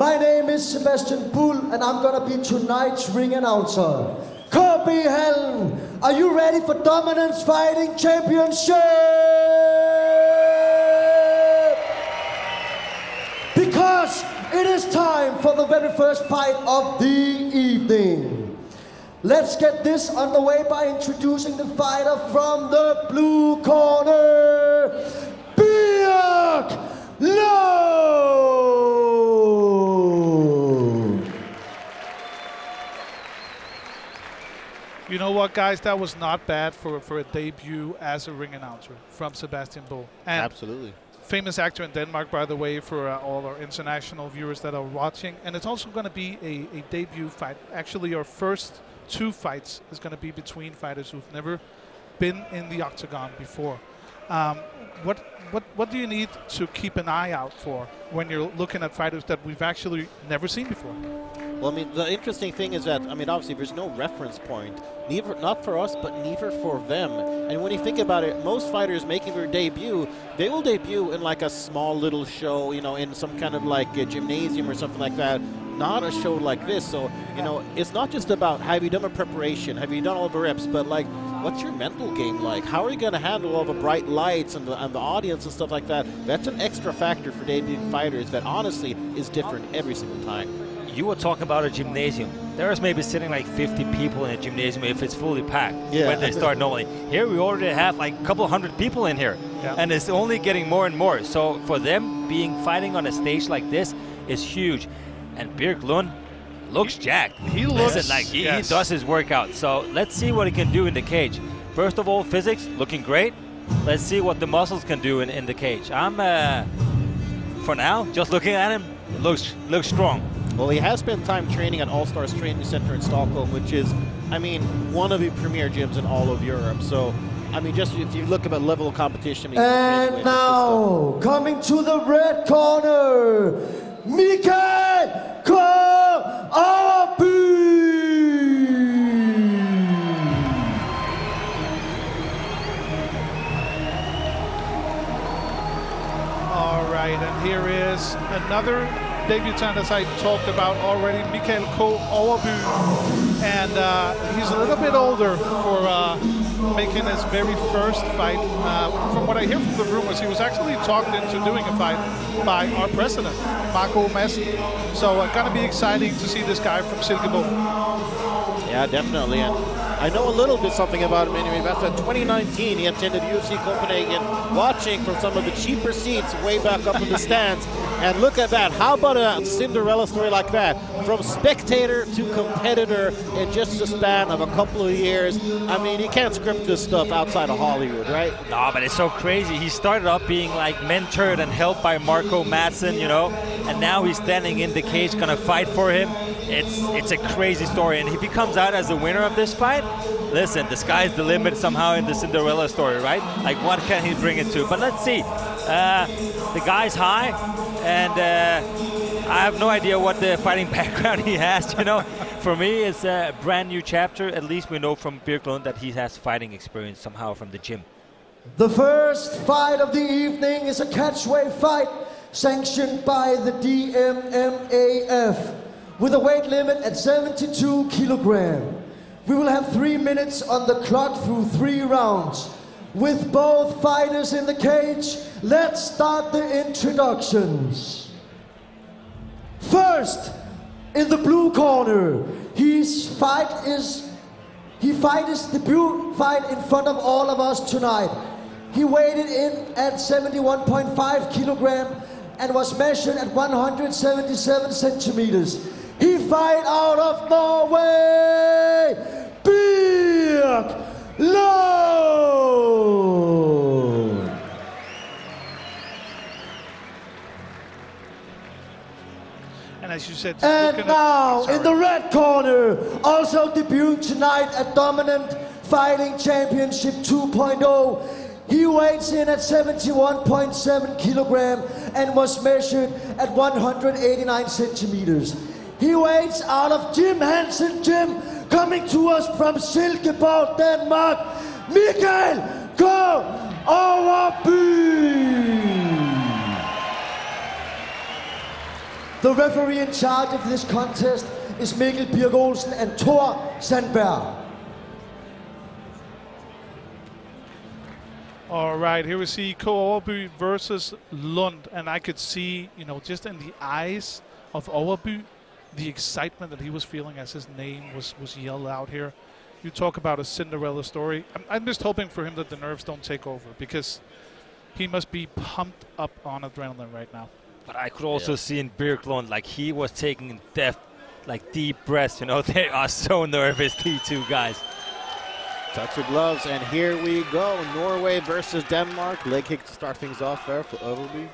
My name is Sebastian Bull, and I'm gonna be tonight's ring announcer. KB Hallen, are you ready for Dominance Fighting Championship? Because it is time for the very first fight of the evening. Let's get this underway by introducing the fighter from the blue corner, Birk Lund. You know what, guys? That was not bad for a debut as a ring announcer from Sebastian Bull. And absolutely. Famous actor in Denmark, by the way, for all our international viewers that are watching. And it's also going to be a debut fight. Actually, our first 2 fights is going to be between fighters who've never been in the octagon before. What do you need to keep an eye out for when you're looking at fighters that we've actually never seen before? Well, I mean, the interesting thing is that, I mean, obviously there's no reference point, neither, not for us, but neither for them. And when you think about it, most fighters making their debut, they will debut in like a small little show, you know, in some kind of like a gymnasium or something like that, not a show like this. So, you know, it's not just about have you done a preparation, have you done all the reps, but like, what's your mental game like? How are you going to handle all the bright lights and the audience and stuff like that? That's an extra factor for debuting fighters that honestly is different every single time. You were talking about a gymnasium. There's maybe sitting like 50 people in a gymnasium if it's fully packed when they start normally. Here we already have like a couple hundred people in here, and it's only getting more and more. So for them fighting on a stage like this is huge. And Birk Lund looks jacked. He looks like he does his workout. So let's see what he can do in the cage. First of all, physics looking great. Let's see what the muscles can do in the cage. I'm for now just looking at him. Looks strong. Well, he has spent time training at All Stars Training Center in Stockholm, which is, I mean, one of the premier gyms in all of Europe. So, I mean, just if you look at the level of competition. And now, coming to the red corner, Mikael Overby. All right, and here is another debutant, as I talked about already, Mikael Overby, and he's a little bit older for making his very first fight. From what I hear from the rumors, he was actually talked into doing a fight by our president, Madsen. So gonna be exciting to see this guy from Silkeborg. Yeah, definitely. And I know a little bit something about him anyway. Back in 2019, he attended UFC Copenhagen, watching from some of the cheaper seats way back up in the stands. And look at that. How about a Cinderella story like that? From spectator to competitor in just a span of a couple of years. I mean, you can't script this stuff outside of Hollywood, right? No, but it's so crazy. He started up being like mentored and helped by Madsen, you know, and now he's standing in the cage, gonna fight for him. It's a crazy story, and if he comes out as the winner of this fight, listen, the sky's the limit somehow in the Cinderella story, right? Like, what can he bring it to? But let's see. The guy's high, and I have no idea what the fighting background he has, you know. For me, it's a brand new chapter. At least we know from Birk Lund that he has fighting experience somehow from the gym. The first fight of the evening is a catchweight fight sanctioned by the DMMAF with a weight limit at 72 kilograms. We will have 3 minutes on the clock through 3 rounds. With both fighters in the cage, let's start the introductions. First, in the blue corner, his debut fight in front of all of us tonight. He weighed in at 71.5 kilograms and was measured at 177 centimeters. He fight out of Norway, Birk Lund. And as you said, and now in the red corner, also debuting tonight at Dominant Fighting Championship 2.0. He weighs in at 71.7 kilograms and was measured at 189 centimeters. He weighs out of Jim Hansen Gym, coming to us from Silkeborg, Denmark, Mikael Overby. The referee in charge of this contest is Mikkel Birk Olsen and Thor Sandberg. All right, here we see Overby versus Lund, and I could see, you know, just in the eyes of Overby, the excitement that he was feeling as his name was yelled out here. You talk about a Cinderella story. I'm just hoping for him that the nerves don't take over, because he must be pumped up on adrenaline right now. But I could also see in Birk Lund, like he was taking deep breaths. You know, they are so nervous, these two guys. Touch your gloves, and here we go. Norway versus Denmark. Leg kick to start things off there for Overby.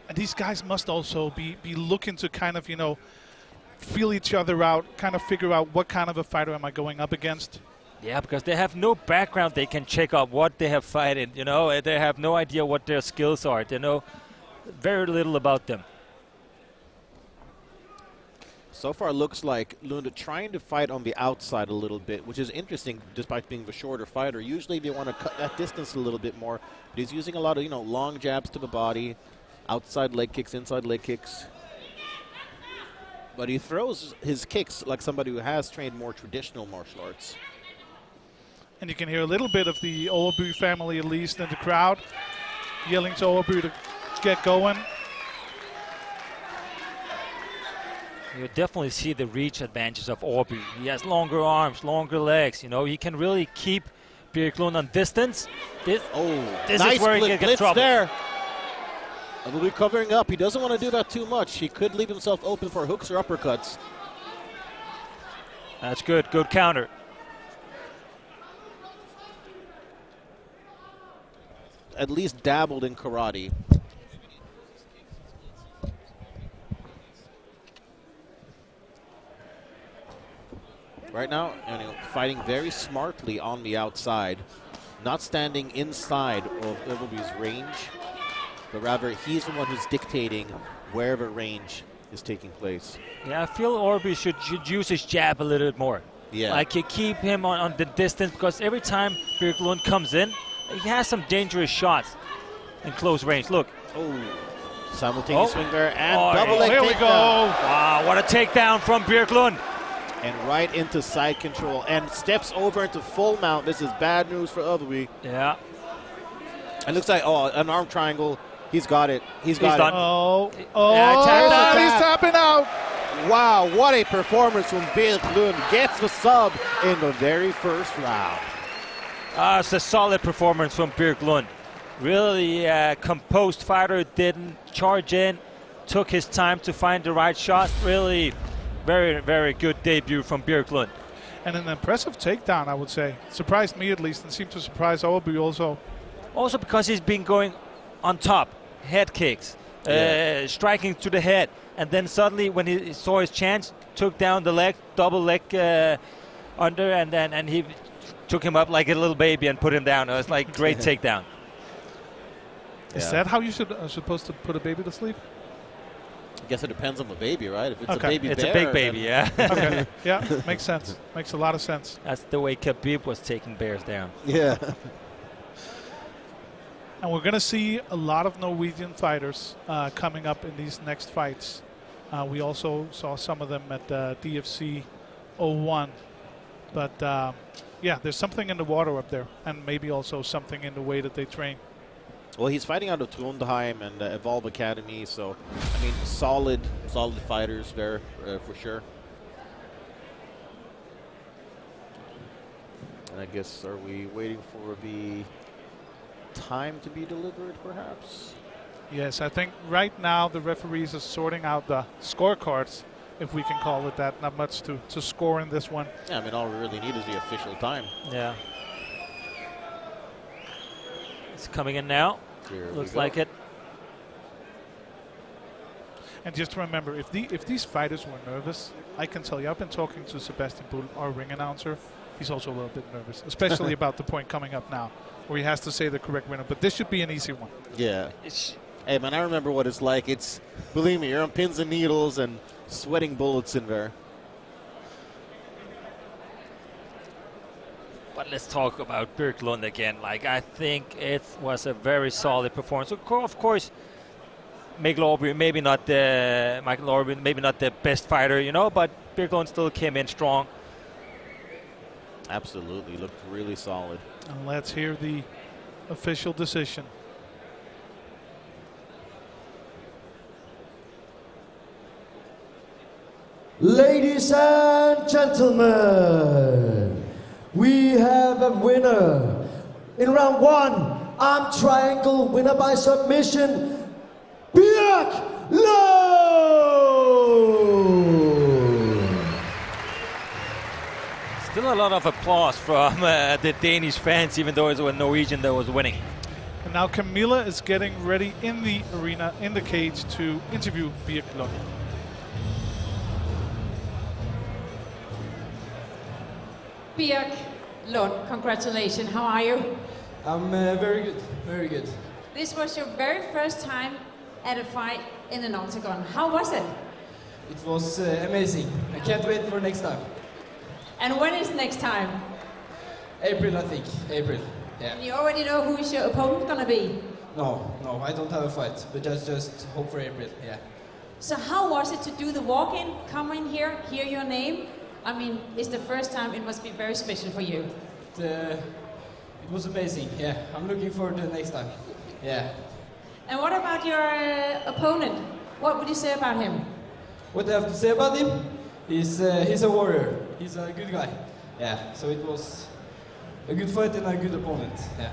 And these guys must also be looking to kind of, you know, feel each other out, kind of figure out what kind of a fighter am I going up against. Yeah, because they have no background. They can check up what they have fighted. You know, they have no idea what their skills are. They know very little about them. So far, it looks like Lund trying to fight on the outside a little bit, which is interesting despite being the shorter fighter. Usually they want to cut that distance a little bit more, but he's using a lot of, you know, long jabs to the body, outside leg kicks, inside leg kicks. But he throws his kicks like somebody who has trained more traditional martial arts. And you can hear a little bit of the Overby family, at least, in the crowd, yelling to Overby to get going. You definitely see the reach advantage of Overby. He has longer arms, longer legs. You know, he can really keep Birk Lund on distance. This Nice is where he split can get trouble. there. Overby covering up. He doesn't want to do that too much. He could leave himself open for hooks or uppercuts. That's good. Good counter. At least dabbled in karate. Right now, you know, fighting very smartly on the outside, not standing inside of Overby's range, but rather he's the one who's dictating where the range is taking place. Yeah, I feel Overby should use his jab a little bit more. Yeah. Like you keep him on the distance, because every time Birk Lund comes in, he has some dangerous shots in close range. Look. Oh, simultaneous swing there, and double leg here we takedown. go. Wow, what a takedown from Birk Lund. And right into side control, and steps over into full mount. This is bad news for Overby. Yeah. It looks like, an arm triangle. He's got it. He's got done. it. Yeah, he's tapping out. Wow, what a performance from Birk Lund. Gets the sub in the very first round. It's a solid performance from Birk Lund. Really composed fighter, didn't charge in, took his time to find the right shot. Really very, very good debut from Birk Lund. And an impressive takedown, I would say. Surprised me at least, and seemed to surprise Overby also. Also because he's been going on top, head kicks, striking to the head, and then suddenly when he saw his chance, took down the leg, double leg under, and he took him up like a little baby and put him down. It was like great takedown. Is that how you supposed to put a baby to sleep? I guess it depends on the baby, right? If it's Okay. a baby It's bear, a big baby, yeah. Okay, yeah, makes sense. Makes a lot of sense. That's the way Khabib was taking bears down. Yeah. And we're going to see a lot of Norwegian fighters coming up in these next fights. We also saw some of them at DFC 01. But, yeah, there's something in the water up there, and maybe also something in the way that they train. Well, he's fighting out of Trondheim and Evolve Academy, so, I mean, solid fighters there for sure. And I guess, are we waiting for the time to be delivered, perhaps? Yes, I think right now the referees are sorting out the scorecards, if we can call it that. Not much to score in this one. Yeah, I mean, all we really need is the official time. Yeah. It's coming in now. Here Looks we go. like it. And just remember, if these fighters were nervous, I can tell you, I've been talking to Sebastian Bull, our ring announcer. He's also a little bit nervous, especially about the point coming up now, where he has to say the correct winner. But this should be an easy one. Yeah. Hey, man, I remember what it's like. Believe me, you're on pins and needles and sweating bullets in there. But let's talk about Birk Lund again. Like, I think it was a very solid performance. Of course, Michael Overby, maybe not the best fighter, you know, but Birk Lund still came in strong. Absolutely, looked really solid. And let's hear the official decision. Ladies and gentlemen, we have a winner. In round 1, arm triangle, winner by submission, Birk Lund! Still a lot of applause from the Danish fans, even though it was a Norwegian that was winning. And now Camilla is getting ready in the arena, in the cage, to interview Birk Lund. Birk Lund, congratulations. How are you? I'm very good, very good. This was your very first time at a fight in an octagon. How was it? It was amazing. I can't wait for next time. And when is next time? April, I think. April, yeah. And you already know who is your opponent gonna be? No, I don't have a fight, but just hope for April, yeah. So how was it to do the walk-in, come in here, hear your name? I mean, it's the first time, it must be very special for you. It was amazing, yeah. I'm looking forward to the next time, yeah. And what about your opponent? What would you say about him? What I have to say about him? He's a warrior. He's a good guy, yeah. So it was a good fight and a good opponent, yeah.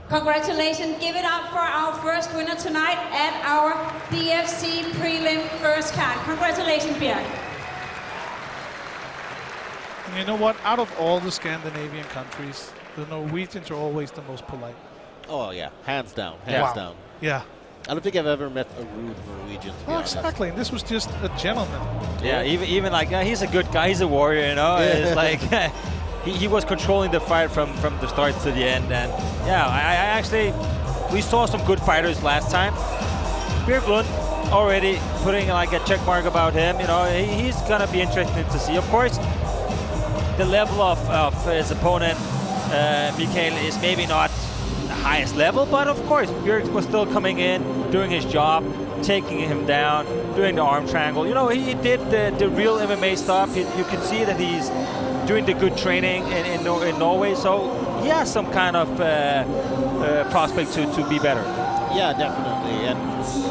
Congratulations, give it up for our first winner tonight at our DFC prelim first card. Congratulations, Birk. And you know what? Out of all the Scandinavian countries, the Norwegians are always the most polite. Oh yeah, hands down, hands down. Yeah. I don't think I've ever met a rude Norwegian. To be honest. Exactly. And this was just a gentleman. Yeah, even like he's a good guy. He's a warrior, you know. Yeah. It's like he was controlling the fight from the start to the end. And yeah, I actually we saw some good fighters last time. Birk Lund already putting like a check mark about him. You know, he's gonna be interesting to see. Of course, the level of his opponent, Mikael, is maybe not the highest level, but of course, Birk was still coming in, doing his job, taking him down, doing the arm triangle. You know, he did the real MMA stuff. You can see that he's doing the good training in Norway, so he has some kind of prospect to be better. Yeah, definitely, and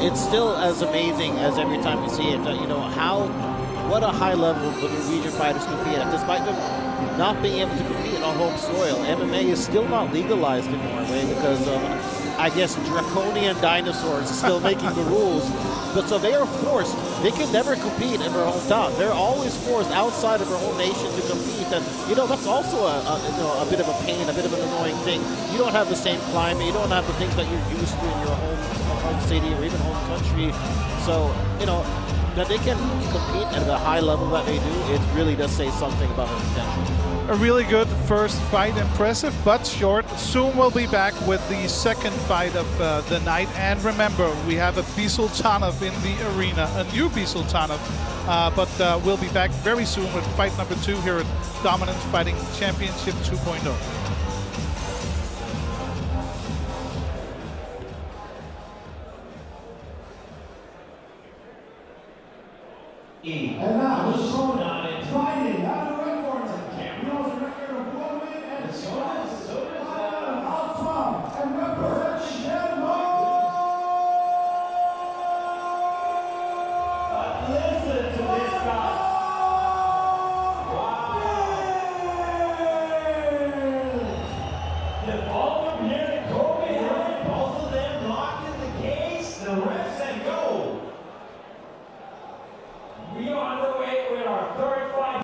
it's still as amazing as every time we see it. You know what a high level the Norwegian fighters compete at, despite them not being able to compete on home soil. MMA is still not legalized in Norway because of, I guess, draconian dinosaurs still making the rules. But so they are forced. They can never compete in their hometown. They're always forced outside of their home nation to compete. And you know that's also a bit of a pain, a bit of an annoying thing. You don't have the same climate. You don't have the things that you're used to in your home city or even home country. So you know that they can compete at a high level that they do. It really does say something about their potential. A really good first fight, impressive but short. Soon we'll be back with the second fight of the night. And remember, we have a Bisultanov in the arena, a new Bisultanov. But we'll be back very soon with fight number 2 here at Dominance Fighting Championship 2.0. And now the showdown in fighting.